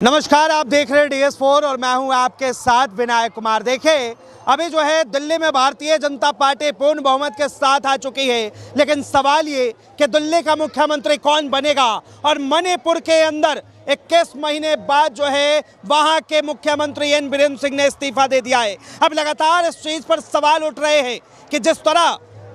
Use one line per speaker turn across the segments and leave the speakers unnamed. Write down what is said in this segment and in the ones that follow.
नमस्कार, आप देख रहे हैं DS4 और मैं हूं आपके साथ विनायक कुमार। देखें, अभी जो है दिल्ली में भारतीय जनता पार्टी पूर्ण बहुमत के साथ आ चुकी है, लेकिन सवाल ये कि दिल्ली का मुख्यमंत्री कौन बनेगा। और मणिपुर के अंदर 21 महीने बाद जो है वहां के मुख्यमंत्री एन बीरेन सिंह ने इस्तीफा दे दिया है। अब लगातार इस चीज़ पर सवाल उठ रहे हैं कि जिस तरह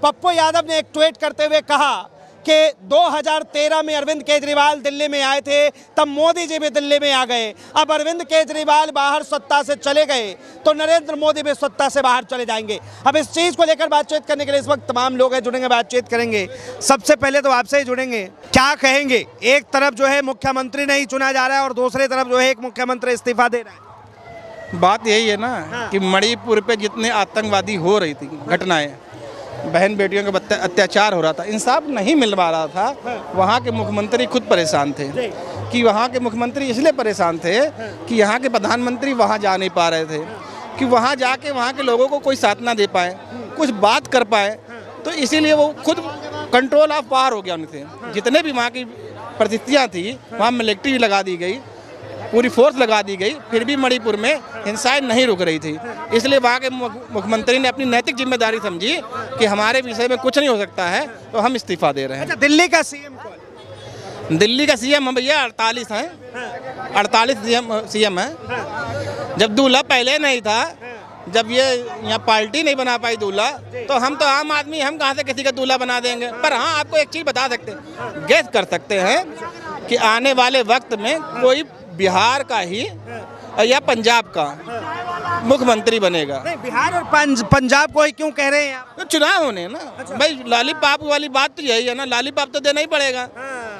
पप्पू यादव ने एक ट्वीट करते हुए कहा कि 2013 में अरविंद केजरीवाल दिल्ली में आए थे, तब मोदी जी भी दिल्ली में आ गए। अब अरविंद केजरीवाल बाहर सत्ता से चले गए तो नरेंद्र मोदी भी सत्ता से बाहर चले जाएंगे। अब इस चीज़ को लेकर बातचीत करने के लिए इस वक्त तमाम लोग हैं, जुड़ेंगे, बातचीत करेंगे। सबसे पहले तो आपसे ही जुड़ेंगे, क्या कहेंगे? एक तरफ जो है मुख्यमंत्री नहीं चुना जा रहा है और दूसरी तरफ जो है एक मुख्यमंत्री इस्तीफा दे रहा है।
बात यही है ना कि मणिपुर पे जितने आतंकवादी हो रही थी घटनाएं, बहन बेटियों के अत्याचार हो रहा था, इंसाफ नहीं मिल पा रहा था। वहाँ के मुख्यमंत्री खुद परेशान थे कि वहाँ के मुख्यमंत्री इसलिए परेशान थे कि यहाँ के प्रधानमंत्री वहाँ जा नहीं पा रहे थे, कि वहाँ जाके वहाँ के लोगों को कोई साथ ना दे पाए, कुछ बात कर पाए। तो इसीलिए वो खुद कंट्रोल ऑफ पावर हो गया उनसे। जितने भी वहाँ की परिस्थितियाँ थी वहाँ मिलिट्री लगा दी गई, पूरी फोर्स लगा दी गई, फिर भी मणिपुर में हिंसाएं नहीं रुक रही थी। इसलिए वहाँ के मुख्यमंत्री ने अपनी नैतिक जिम्मेदारी समझी कि हमारे विषय में कुछ नहीं हो सकता है, तो हम इस्तीफा दे रहे हैं।
अच्छा, दिल्ली का सीएम कौन?
दिल्ली का सीएम हम भैया 48 हैं, 48 सीएम हैं। जब दूल्हा पहले नहीं था, जब ये यहाँ पार्टी नहीं बना पाई दूल्हा, तो हम तो आम आदमी, हम कहाँ से किसी का दूल्हा बना देंगे। पर हाँ, आपको एक चीज़ बता सकते हैं, गेस कर सकते हैं कि आने वाले वक्त में कोई बिहार का ही या पंजाब का मुख्यमंत्री बनेगा।
नहीं, बिहार और पंजाब को ही क्यों कह रहे हैं आप?
तो चुनाव होने ना। अच्छा। भाई लॉलीपॉप वाली बात तो यही है ना, लॉलीपॉप तो देना ही पड़ेगा।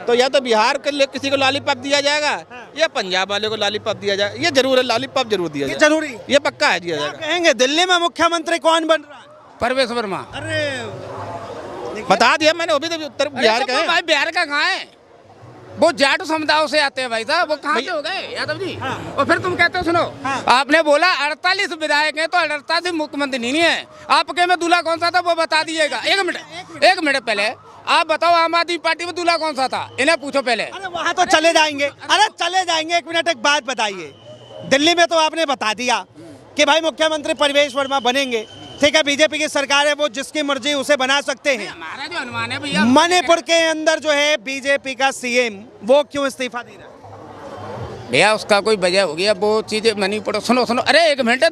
तो या तो बिहार के लिए किसी को लॉलीपॉप दिया जाएगा या पंजाब वाले को लॉलीपॉप दिया जाएगा। ये जरूर है, लॉलीपॉप जरूर दिया जाएगा,
जरूरी,
ये पक्का है, दिया जाएगा।
कहेंगे दिल्ली में मुख्यमंत्री कौन बन रहा है?
परवेश वर्मा।
अरे
बता दिया मैंने, वो भी तो उत्तर बिहार का है।
भाई बिहार का कहाँ है? वो जाट समुदायों से आते हैं भाई साहब, वो कहाँ से हो गए यादव जी? और फिर तुम कहते हो, सुनो, आपने बोला 48 विधायक हैं तो 48 मुख्यमंत्री नहीं है। आपके में दूल्हा कौन सा था वो बता दीजिएगा। एक मिनट पहले आप बताओ, आम आदमी पार्टी में दूल्हा कौन सा था? इन्हें पूछो पहले।
अरे वहाँ तो चले जाएंगे, अरे चले जाएंगे। एक मिनट, एक बात बताइए, दिल्ली में तो आपने बता दिया कि भाई मुख्यमंत्री परवेश वर्मा बनेंगे, ठीक है, बीजेपी की सरकार है, वो जिसकी मर्जी उसे बना सकते हैं।
हमारा जो अनुमान है भैया,
मणिपुर के अंदर जो है बीजेपी का सीएम, वो क्यों इस्तीफा दे रहा है?
भैया उसका कोई वजह होगी। अब वो चीजें मणिपुर, सुनो, अरे एक मिनट,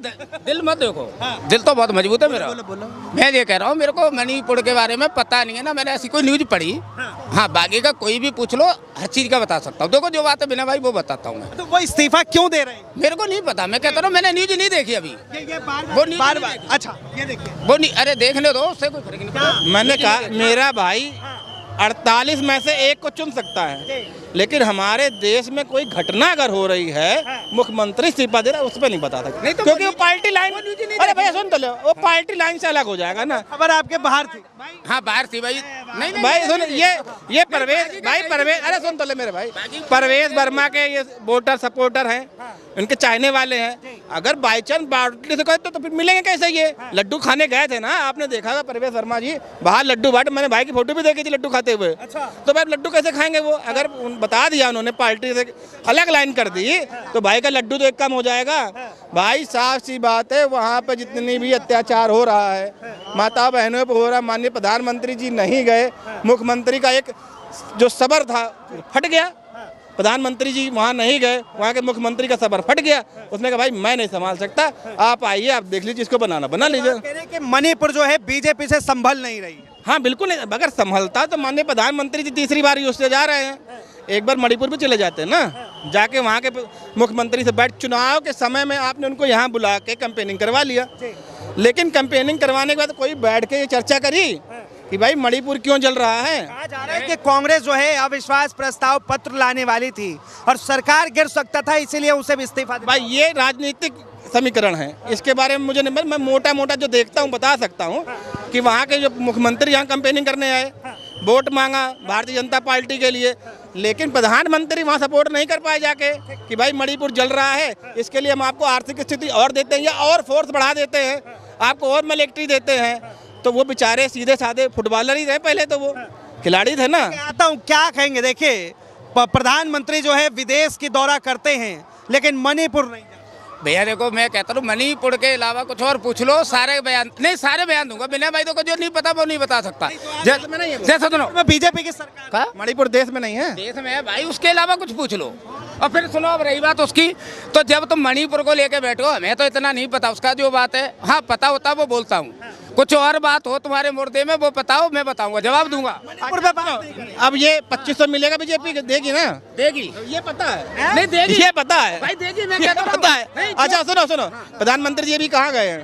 दिल मत देखो, दिल तो बहुत मजबूत है मेरा।
बोलो।
मैं ये कह रहा हूँ, मेरे को मणिपुर के बारे में पता नहीं है ना, मैंने ऐसी कोई न्यूज पढ़ी। हाँ, बाकी का कोई भी पूछ लो, हर चीज का बता सकता हूँ। देखो जो बात है बिना भाई वो बताता हूँ मैं।
तो वो इस्तीफा क्यों दे रहे हैं?
मेरे को नहीं पता, मैं कहता हूँ मैंने न्यूज नहीं देखी अभी।
ये
बार।
अच्छा, ये देखिए,
वो नहीं, अरे देखने दो, उससे कोई फर्क नहीं पड़ता।
मैंने कहा मेरा भाई 48 में से एक को चुन सकता है, लेकिन हमारे देश में कोई घटना अगर हो रही है, मुख्यमंत्री इस्तीफा दे रहा है, उस पर नहीं बता सकते।
नहीं तो
क्योंकि वो पार्टी लाइन, अरे भैया सुन तो लो, वो पार्टी लाइन से अलग हो जाएगा ना।
खबर आपके बाहर थी।
हाँ बाहर थी भाई। नहीं
भाई सुन, ये परवेश भाई, अरे सुन तो ले मेरे भाई, परवेश वर्मा के ये वोटर सपोर्टर हैं, उनके चाहने वाले हैं। अगर बाई चांस बाटली से कहते तो फिर मिलेंगे कैसे? ये लड्डू खाने गए थे ना, आपने देखा था परवेश वर्मा जी बाहर लड्डू बाट, मैंने भाई की फोटो भी देखी थी लड्डू खाते हुए। तो भाई लड्डू कैसे खाएंगे वो? अगर बता दिया उन्होंने, पार्टी से अलग लाइन कर दी, तो भाई का लड्डू तो एक कम हो जाएगा। भाई साफ सी बात है, वहाँ पे जितनी भी अत्याचार हो रहा है, माता बहनों पर हो रहा, माननीय प्रधानमंत्री जी नहीं गए, मुख्यमंत्री का एक जो सबर था फट गया। प्रधानमंत्री जी वहाँ नहीं गए, वहाँ के मुख्यमंत्री का सबर फट गया। उसने कहा भाई मैं नहीं संभाल सकता, आप आइए, आप देख लीजिए, इसको बना लीजिए।
कह रहे हैं कि मणिपुर जो है बीजेपी से संभल नहीं रही है।
हाँ बिल्कुल, अगर संभलता तो माननीय प्रधानमंत्री जी तीसरी बार उससे जा रहे हैं, एक बार मणिपुर भी चले जाते हैं ना, जाके वहाँ के मुख्यमंत्री से बैठ, चुनाव के समय में आपने उनको यहाँ बुला के कैंपेनिंग करवा लिया, लेकिन कैंपेनिंग करवाने के बाद कोई बैठ के ये चर्चा करी कि भाई मणिपुर क्यों जल रहा है?
कहा जा रहा है कि कांग्रेस जो है अविश्वास प्रस्ताव पत्र लाने वाली थी और सरकार गिर सकता था, इसीलिए उसे भी इस्तीफा।
भाई ये राजनीतिक समीकरण है, इसके बारे में मुझे नहीं, मैं मोटा जो देखता हूँ बता सकता हूँ कि वहाँ के जो मुख्यमंत्री यहाँ कैंपेनिंग करने आए, वोट मांगा भारतीय जनता पार्टी के लिए, लेकिन प्रधानमंत्री वहाँ सपोर्ट नहीं कर पाए जाके कि भाई मणिपुर जल रहा है, इसके लिए हम आपको आर्थिक स्थिति और देते हैं या और फोर्स बढ़ा देते हैं, आपको और मिलिट्री देते हैं। तो वो बेचारे सीधे साधे फुटबॉलर ही रहे, पहले तो वो खिलाड़ी थे ना।
आता हूँ, क्या कहेंगे? देखिए, प्रधानमंत्री जो है विदेश की दौरा करते हैं, लेकिन मणिपुर नहीं जाते।
भैया देखो मैं कहता हूँ मणिपुर के अलावा कुछ और पूछ लो, सारे बयान नहीं, सारे बयान दूंगा। बिना भाई को जो नहीं पता वो नहीं बता सकता। जैसे सुनो
बीजेपी की सरकार
का
मणिपुर देश में नहीं है,
देश में है भाई, उसके अलावा कुछ पूछ लो। और फिर सुनो, अब रही बात उसकी, तो जब तुम मणिपुर को लेके बैठो, हमें तो इतना नहीं पता उसका जो बात है, हाँ पता होता वो बोलता हूँ। कुछ और बात हो तुम्हारे मुर्दे में वो बताओ, मैं बताऊंगा, जवाब दूंगा।
अब ये 2500 मिलेगा बीजेपी देगी ना,
देगी,
ये पता है,
नहीं देगी,
ये पता है
भाई देगी, मैं
ये
कहता हूँ
पता है। अच्छा सुनो सुनो, प्रधानमंत्री जी भी कहाँ गए हैं?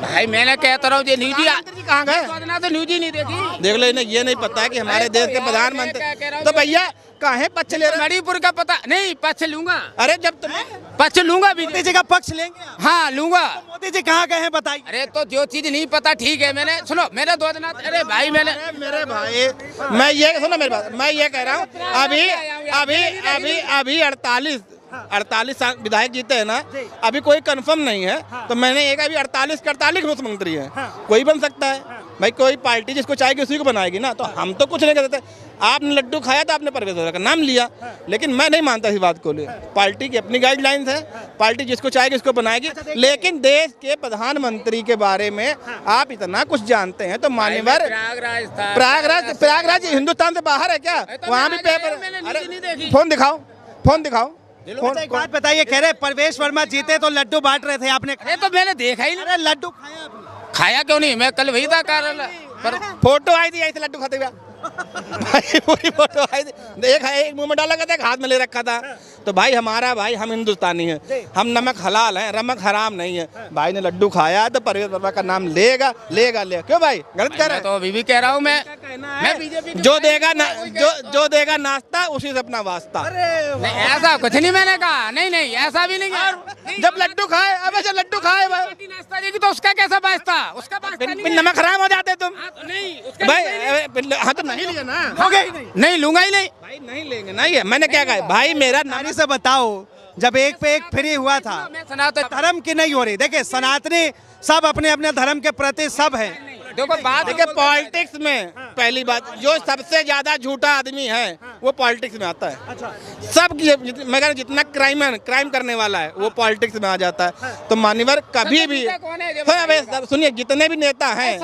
भाई मैंने कहता रहा हूँ ये न्यूज
प्रधानमंत्री कहाँ गए?
तो न्यूज ही नहीं देखी।
देख लो, इन्हें ये नहीं पता है कि हमारे देश के प्रधानमंत्री, तो भैया काहे पक्ष ले रहे हैं?
मणिपुर का पता नहीं, पक्ष लूंगा।
अरे जब तुम्हें
पक्ष लूंगा,
मोदी जी का पक्ष लेंगे आप?
हाँ लूंगा।
मोदी जी कहाँ गए हैं बताइए।
अरे तो जो चीज नहीं पता ठीक है, मैंने सुनो, मेरे दो दिन, अरे भाई मैंने,
मेरे भाई, मैं ये सुनो मेरी बात, मैं ये कह रहा हूँ, अभी अभी अभी अभी 48 विधायक जीते हैं ना, अभी कोई कंफर्म नहीं है, तो मैंने एक अभी 48 के 48 मुख्यमंत्री है, कोई बन सकता है भाई, कोई पार्टी जिसको चाहेगी उसी को बनाएगी ना, तो हम तो कुछ नहीं कर सकते। आपने लड्डू खाया तो आपने परवेज वोरा का नाम लिया, लेकिन मैं नहीं मानता इस बात को ले, पार्टी की अपनी गाइडलाइंस है, पार्टी जिसको चाहेगी उसको बनाएगी। लेकिन देश के प्रधानमंत्री के बारे में आप इतना कुछ जानते हैं तो मान्यवर, प्रयागराज हिंदुस्तान से बाहर है क्या? वहाँ भी पेपर, अरे फोन दिखाओ, फोन दिखाओ।
एक बात बताइए, कह रहे परवेश वर्मा जीते तो लड्डू बांट रहे थे, आपने
अरे तो मैंने देखा ही नहीं।
अरे लड्डू खाया आपने?
खाया क्यों नहीं, मैं कल वही था कार्यालय पर।
फोटो आई थी ऐसे लड्डू खाते हुए भाई, पूरी फोटो आई थी, एक मुंह में डाला था, एक हाथ में ले रखा था। तो भाई हमारा भाई, हम हिंदुस्तानी हैं, हम नमक हलाल हैं, रमक हराम नहीं है। भाई ने लड्डू खाया तो परवेज वर्मा का नाम लेगा लेगा ले, क्यों भाई गलत कर रहे हैं?
तो अभी भी कह रहा हूँ मैं बीजेपी
जो देगा नाश्ता उसी से अपना वास्ता।
नहीं, ऐसा कुछ नहीं मैंने कहा, नहीं ऐसा भी नहीं है।
जब लड्डू खाए, अब जब लड्डू खाए भाई
नाश्ता देगी तो उसका कैसा वास्ता, उसका वास्ता नहीं है।
नमक हराम हो जाते तुम
नहीं
भाई, हाँ तो नहीं लिया ना,
हो गए
नहीं लूंगा ही नहीं
भाई नहीं लेंगे, नहीं है। मैंने क्या कहा भाई, मेरा
नानी से बताओ, जब एक पे एक फ्री हुआ था,
मैं सनातन
धर्म की नहीं हो रही। देखिए सनातनी सब अपने अपने धर्म के प्रति सब हैं।
देखो बात,
देखिए पॉलिटिक्स में पहली बात, जो सबसे ज्यादा झूठा आदमी है वो पॉलिटिक्स में आता है। सब मैं कह रहा जितना क्राइम करने वाला है वो पॉलिटिक्स में आ जाता है। तो मान्यवर कभी भी, सुनिए, जितने भी नेता हैं,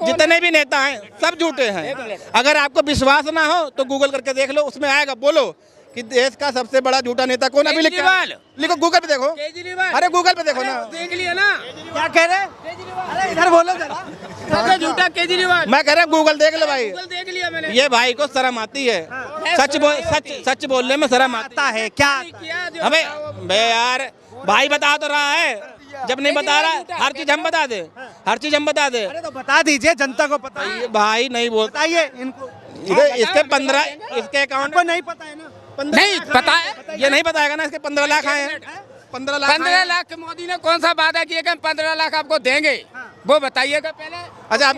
जितने भी नेता हैं सब झूठे हैं। अगर आपको विश्वास ना हो तो गूगल करके देख लो, उसमें आएगा। बोलो कि देश का सबसे बड़ा झूठा नेता कौन है, अभी लिखो, गूगल पे देखो। अरे गूगल पे देखो ना,
देख लिया ना,
क्या कह रहे? अरे इधर बोलो जरा।
सबसे झूठा केजरीवाल।
मैं कह रहा हूँ गूगल देख लो भाई,
गूगल देख लिया मैंने।
ये भाई को शर्म आती है, सच बोलने में शर्म
आता है क्या?
हमें बे यार, भाई बता तो रहा है, जब नहीं बता रहा हर चीज हम बता दे, हर चीज हम बता दे।
अरे तो बता दीजिए, जनता को पता है।
भाई नहीं बोलता,
बताइए इनको,
इसके 15, इसके अकाउंट
को नहीं पता है ना?
नहीं पता है,
ये नहीं बताएगा ना, इसके 15 लाख आए हैं, 15
लाख मोदी ने कौन सा वादा किया कि हम 15 लाख आपको देंगे, वो बताइएगा पहले।
अच्छा,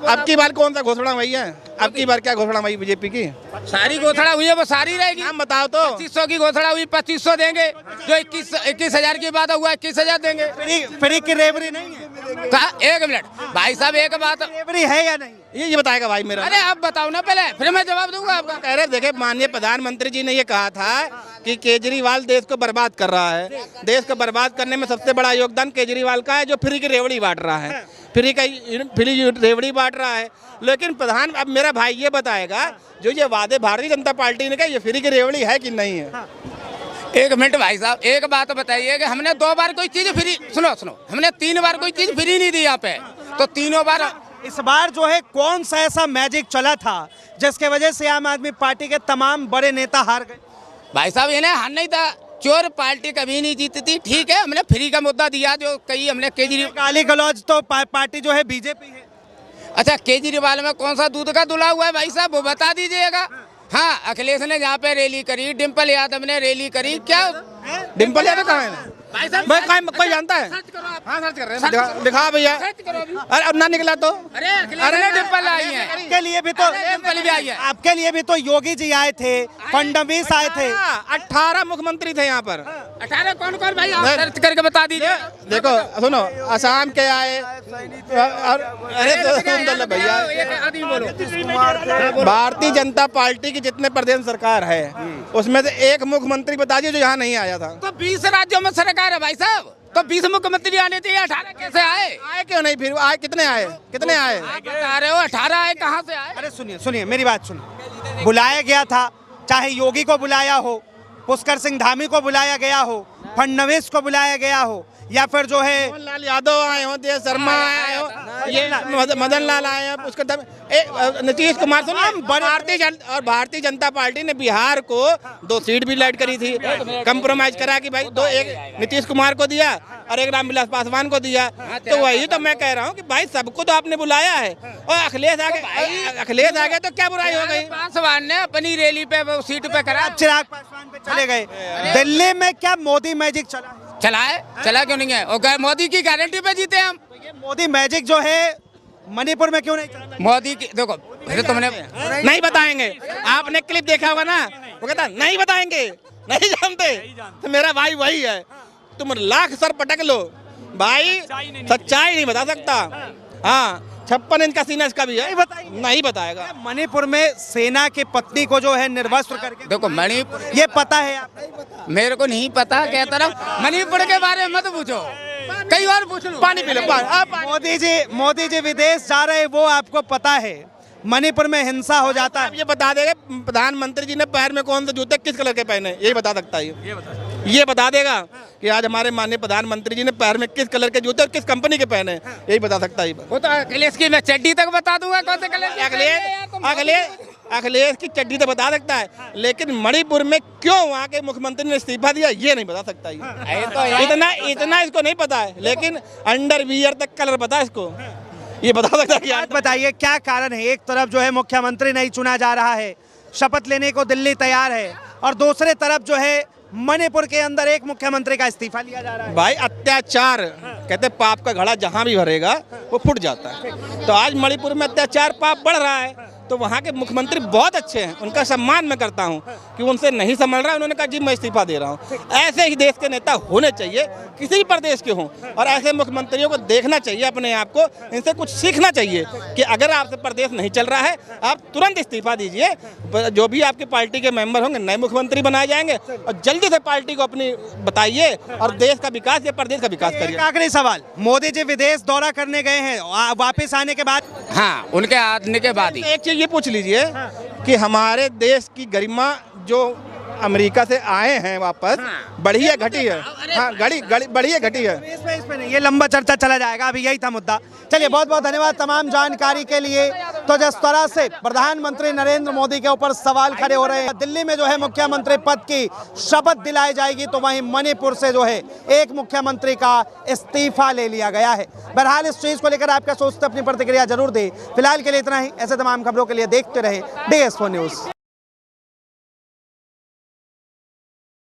अब की बार कौन सा घोषणा हुई है? अब की बार क्या घोषणा हुई बीजेपी की?
सारी घोषणा हुई है, वो सारी रहेगी।
नाम बताओ तो।
2500 की घोषणा हुई, 2500 देंगे। जो 21,000 की बात हुआ, 21,000 देंगे।
फ्री की रेवरी नहीं है?
कहा, एक मिनट भाई साहब, एक बात,
रेवरी है या नहीं?
ये बताएगा भाई मेरा।
अरे आप बताओ ना पहले, फिर मैं जवाब दूंगा आपका।
कह रहे देखे, माननीय प्रधानमंत्री जी ने ये कहा था कि केजरीवाल देश को बर्बाद कर रहा है। देश को बर्बाद करने में सबसे बड़ा योगदान केजरीवाल का है, जो फ्री की रेवड़ी बांट रहा है, फ्री रेवड़ी बांट रहा है। लेकिन अब मेरा भाई ये बताएगा, जो ये वादे भारतीय जनता पार्टी ने कहा, ये फ्री की रेवड़ी है कि नहीं है?
एक मिनट भाई साहब, एक बात बताइए कि हमने 2 बार कोई चीज फ्री, सुनो हमने 3 बार कोई चीज फ्री नहीं दी यहाँ पे, तो तीनों बार।
इस बार जो है कौन सा ऐसा मैजिक चला था जिसके वजह से आम आदमी पार्टी के तमाम बड़े नेता हार गए?
भाई साहब इन्हें हार नहीं था, चोर पार्टी कभी नहीं जीती थी, ठीक है। हमने फ्री का मुद्दा दिया, जो कई हमने केजरीवाल,
गाली गलौज तो पार्टी जो है बीजेपी है।
अच्छा, केजरीवाल में कौन सा दूध का धुला हुआ है भाई साहब, वो बता दीजिएगा। हाँ, अखिलेश ने जहाँ पे रैली करी, डिम्पल यादव ने रैली करी, क्या
डिम्पल यादव कहाँ है?
भाई साहब
कोई जानता है?
सर्च करो आप,
हाँ सर्च कर रहे हैं, दिखा भैया। अरे अब ना निकला तो
अरे डिम्पल आई है,
आपके लिए भी तो
डिम्पल भी आई है।
आपके लिए भी तो योगी जी आए थे, फडणवीस आए थे।
18 मुख्यमंत्री थे यहाँ पर।
18 कौन कौन भाई, आप सर्च करके बता दीजिए।
देखो सुनो, असम के आए, अरे सुन तो लो भैया, भारतीय जनता पार्टी की जितने प्रदेश सरकार है उसमें से एक मुख्यमंत्री बता दीजिए जो यहाँ नहीं आया था।
तो 20 राज्यों में सरकार है भाई साहब, तो 20 मुख्यमंत्री आने चाहिए, 18 कैसे आए?
आए क्यों नहीं? फिर आए कितने आए? कितने आए?
आप बता रहे हो 18 आए, कहाँ से आए?
अरे सुनिए सुनिए मेरी बात सुनिए, बुलाया गया था, चाहे योगी को बुलाया हो, पुष्कर सिंह धामी को बुलाया गया हो, फडणवीस को बुलाया गया हो, या फिर जो है
मोहन लाल यादव आए हो, देव शर्मा आए हो, ये मदन लाल आए हैं, उसके नीतीश कुमार भारतीय जनता पार्टी ने बिहार को 2 सीट भी लाइट करी थी, कंप्रोमाइज करा कि भाई 2, एक नीतीश कुमार को दिया और एक रामविलास पासवान को दिया। तो वही तो मैं कह रहा हूँ कि भाई सबको तो आपने बुलाया है, और अखिलेश आ गए तो क्या बुराई हो गई?
पासवान ने अपनी रैली पे सीट पे करा,
चिराग पासवान पे चले गए। दिल्ली में क्या मोदी मैजिक
चला क्यों नहीं है? और मोदी की गारंटी पे जीते हम।
ये मोदी मैजिक जो है मणिपुर में क्यों नहीं चला?
मोदी की देखो, फिर तुमने
नहीं बताएंगे, आपने क्लिप देखा होगा ना, वो कहता नहीं बताएंगे, नहीं जानते, तो मेरा भाई वही है। तुम लाख सर पटक लो, भाई सच्चाई नहीं बता सकता। हाँ 56 इंच का सीना इसका भी है, नहीं बताएगा।
मणिपुर में सेना की पत्नी को जो है निर्वस्त्र करके,
देखो मणिपुर,
ये पता है आपको?
मेरे को नहीं पता, कहता रहा मणिपुर के बारे में मत पूछो, कई बार पूछ लो।
पानी पी लो,
मोदी जी विदेश जा रहे, वो आपको पता है। मणिपुर में हिंसा हो जाता है।
ये बता देगा प्रधानमंत्री जी ने पैर में कौन से जूते किस कलर के पहने, यही बता सकता है। ये बता देगा कि आज हमारे माननीय प्रधानमंत्री जी ने पैर में किस कलर के जूते और किस कंपनी के पहने, यही बता सकता है।
वो तो अखिलेश की मैं चड्डी तक बता दूंगा कौन से कलर।
अखिलेश की चड्डी तो बता सकता है, लेकिन मणिपुर में क्यों वहाँ के मुख्यमंत्री ने इस्तीफा दिया ये नहीं बता सकता। इतना इसको नहीं पता है, लेकिन अंडरवियर तक कलर पता है इसको, ये बता सकता है।
आप बताइए क्या कारण है? एक तरफ जो है मुख्यमंत्री नहीं चुना जा रहा है, शपथ लेने को दिल्ली तैयार है, और दूसरे तरफ जो है मणिपुर के अंदर एक मुख्यमंत्री का इस्तीफा लिया जा रहा है।
भाई अत्याचार, कहते पाप का घड़ा जहां भी भरेगा वो फूट जाता है। तो आज मणिपुर में अत्याचार पाप बढ़ रहा है, तो वहाँ के मुख्यमंत्री बहुत अच्छे हैं, उनका सम्मान मैं करता हूँ कि उनसे नहीं संभल रहा, उन्होंने कहा जी मैं इस्तीफा दे रहा हूँ। ऐसे ही देश के नेता होने चाहिए, किसी भी प्रदेश के हों, और ऐसे मुख्यमंत्रियों को देखना चाहिए अपने आप को, इनसे कुछ सीखना चाहिए कि अगर आपसे प्रदेश नहीं चल रहा है आप तुरंत इस्तीफा दीजिए। जो भी आपकी पार्टी के मेंबर होंगे नए मुख्यमंत्री बनाए जाएंगे, और जल्दी से पार्टी को अपनी बताइए और देश का विकास या प्रदेश का विकास करिए।
आखिरी सवाल, मोदी जी विदेश दौरा करने गए हैं, वापिस आने के बाद,
हाँ उनके आने के बाद ही
एक चीज ये पूछ लीजिए कि हमारे देश की गरिमा जो अमेरिका से आए हैं वापस, बढ़ी है घटी है? हाँ बढ़ी है घटी है?
इसमें नहीं, ये लंबा चर्चा चला जाएगा, अभी यही था मुद्दा। चलिए बहुत बहुत धन्यवाद तमाम जानकारी के लिए। तो जिस तरह से प्रधानमंत्री नरेंद्र मोदी के ऊपर सवाल खड़े हो रहे हैं, दिल्ली में जो है मुख्यमंत्री पद की शपथ दिलाई जाएगी, तो वहीं मणिपुर से जो है एक मुख्यमंत्री का इस्तीफा ले लिया गया है। बहरहाल इस चीज को लेकर आप क्या सोचते हैं, अपनी प्रतिक्रिया जरूर दें। फिलहाल के लिए इतना ही। ऐसे तमाम खबरों के लिए देखते रहे DS4 न्यूज।